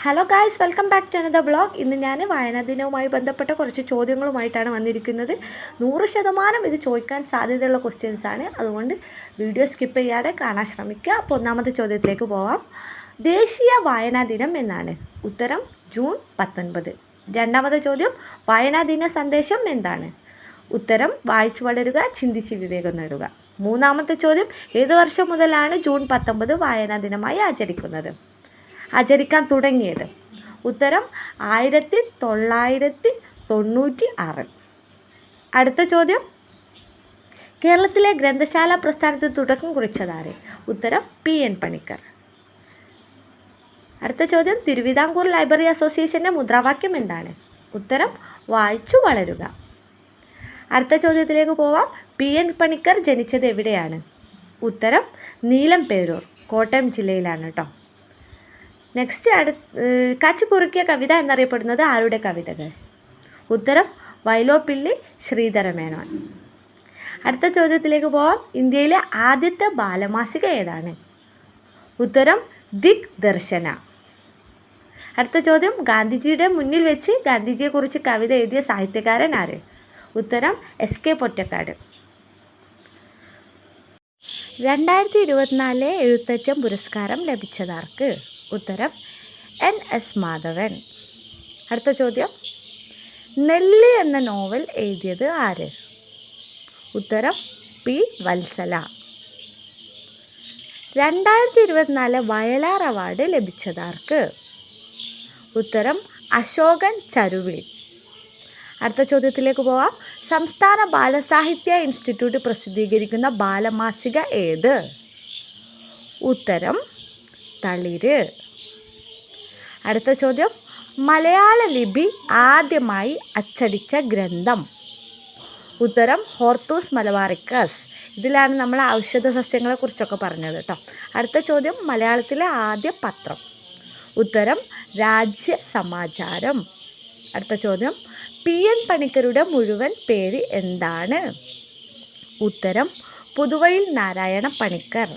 Hello guys, welcome back to another blog. ഇന്ന് ഞാൻ വായനാ ദിനവുമായി ബന്ധപ്പെട്ട കുറച്ച് ചോദ്യങ്ങളുമായിട്ടാണ് വന്നിരിക്കുന്നത്. 100% ഇത് ചോദിക്കാൻ സാധ്യതയുള്ള ക്വസ്റ്റ്യൻസാണ്. അതുകൊണ്ട് വീഡിയോ സ്കിപ്പ് ചെയ്യാതെ കാണാൻ ശ്രമിക്കുക. അപ്പോൾ ഒന്നാമത്തെ ചോദ്യത്തിലേക്ക് പോവാം. ദേശീയ വായനാ ദിനം എന്നാണ്? ഉത്തരം ജൂൺ 19. രണ്ടാമത്തെ ചോദ്യം, വായനാ ദിന സന്ദേശം എന്താണ്? ഉത്തരം വായിച്ചു വളരുക, ചിന്തിച്ച് വിവേകം നേടുക. മൂന്നാമത്തെ ചോദ്യം, ഏത് വർഷം മുതലാണ് ജൂൺ 19 വായനാ ദിനമായി ആചരിക്കാൻ തുടങ്ങിയത്? ഉത്തരം 1996. അടുത്ത ചോദ്യം, കേരളത്തിലെ ഗ്രന്ഥശാല പ്രസ്ഥാനത്തിന് തുടക്കം കുറിച്ചതാരെ? ഉത്തരം PN പണിക്കർ. അടുത്ത ചോദ്യം, തിരുവിതാംകൂർ ലൈബ്രറി അസോസിയേഷൻ്റെ മുദ്രാവാക്യം എന്താണ്? ഉത്തരം വായിച്ചു വളരുക. അടുത്ത ചോദ്യത്തിലേക്ക് പോവാം. PN പണിക്കർ ജനിച്ചത് എവിടെയാണ്? ഉത്തരം നീലംപേരൂർ, കോട്ടയം ജില്ലയിലാണ് കേട്ടോ. നെക്സ്റ്റ്, കച്ച് കുറുക്കിയ കവിത എന്നറിയപ്പെടുന്നത് ആരുടെ കവിതകൾ? ഉത്തരം വൈലോപ്പിള്ളി ശ്രീധരമേനോൻ. അടുത്ത ചോദ്യത്തിലേക്ക് പോവാം. ഇന്ത്യയിലെ ആദ്യത്തെ ബാലമാസിക ഏതാണ്? ഉത്തരം ദിഗ്ദർശന. അടുത്ത ചോദ്യം, ഗാന്ധിജിയുടെ മുന്നിൽ വെച്ച് ഗാന്ധിജിയെക്കുറിച്ച് കവിത എഴുതിയ സാഹിത്യകാരൻ ആര്? ഉത്തരം SK പൊറ്റക്കാട്. 2024 എഴുത്തച്ഛൻ പുരസ്കാരം ലഭിച്ചതാർക്ക്? ഉത്തരം NS മാധവൻ. അടുത്ത ചോദ്യം, നെല്ലി എന്ന നോവൽ എഴുതിയത് ആര്? ഉത്തരം P വത്സല. 2024 വയലാർ അവാർഡ് ലഭിച്ചതാർക്ക്? ഉത്തരം അശോകൻ ചരുവിൽ. അടുത്ത ചോദ്യത്തിലേക്ക് പോവാം. സംസ്ഥാന ബാലസാഹിത്യ ഇൻസ്റ്റിറ്റ്യൂട്ട് പ്രസിദ്ധീകരിക്കുന്ന ബാലമാസിക ഏത്? ഉത്തരം തളിര്. അടുത്ത ചോദ്യം, മലയാള ലിപി ആദ്യമായി അച്ചടിച്ച ഗ്രന്ഥം? ഉത്തരം ഹോർത്തൂസ് മലബാറിക്കസ്. ഇതിലാണ് നമ്മൾ ഔഷധ സസ്യങ്ങളെക്കുറിച്ചൊക്കെ പറഞ്ഞത് കേട്ടോ. അടുത്ത ചോദ്യം, മലയാളത്തിലെ ആദ്യ പത്രം? ഉത്തരം രാജ്യസമാചാരം. അടുത്ത ചോദ്യം, PN പണിക്കരുടെ മുഴുവൻ പേര് എന്താണ്? ഉത്തരം പുതുവയിൽ നാരായണ പണിക്കർ.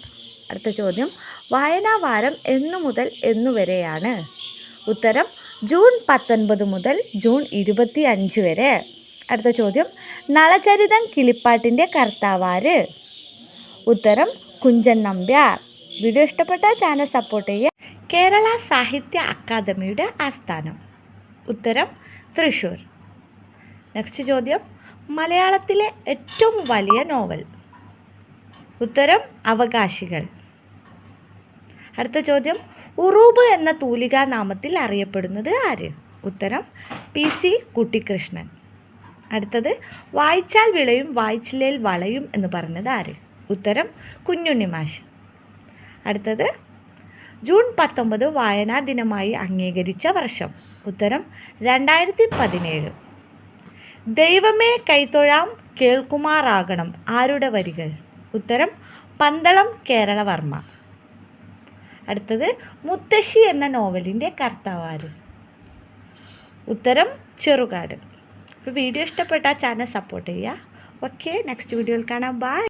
അടുത്ത ചോദ്യം, വായനാ വാരം എന്നു മുതൽ എന്നുവരെയാണ്? ഉത്തരം ജൂൺ 19 മുതൽ ജൂൺ 25 വരെ. അടുത്ത ചോദ്യം, നളചരിതം കിളിപ്പാട്ടിൻ്റെ കർത്താവാര്? ഉത്തരം കുഞ്ചൻ നമ്പ്യാർ. വീഡിയോ ഇഷ്ടപ്പെട്ട ചാനൽ സപ്പോർട്ട് ചെയ്യുക. കേരള സാഹിത്യ അക്കാദമിയുടെ ആസ്ഥാനം? ഉത്തരം തൃശ്ശൂർ. നെക്സ്റ്റ് ചോദ്യം, മലയാളത്തിലെ ഏറ്റവും വലിയ നോവൽ? ഉത്തരം അവകാശികൾ. അടുത്ത ചോദ്യം, ഉറൂബ് എന്ന തൂലികാ നാമത്തിൽ അറിയപ്പെടുന്നത് ആര്? ഉത്തരം PC കുട്ടിക്കൃഷ്ണൻ. അടുത്തത്, വായിച്ചാൽ വിളയും വായിച്ചില്ലേൽ വളയും എന്ന് പറഞ്ഞത് ആര്? ഉത്തരം കുഞ്ഞുണ്ണി മാഷ്. അടുത്തത്, ജൂൺ 19 വായനാ ദിനമായി അംഗീകരിച്ച വർഷം? ഉത്തരം 2017. ദൈവമേ കൈത്തൊഴാം കേൾക്കുമാറാകണം ആരുടെ വരികൾ? ഉത്തരം പന്തളം കേരളവർമ്മ. അടുത്തത്, മുത്തശ്ശി എന്ന നോവലിൻ്റെ കർത്താവാര്? ഉത്തരം ചെറുകാട്. അപ്പോൾ വീഡിയോ ഇഷ്ടപ്പെട്ടാൽ ചാനൽ സപ്പോർട്ട് ചെയ്യുക. ഓക്കെ, നെക്സ്റ്റ് വീഡിയോയിൽ കാണാം. ബൈ.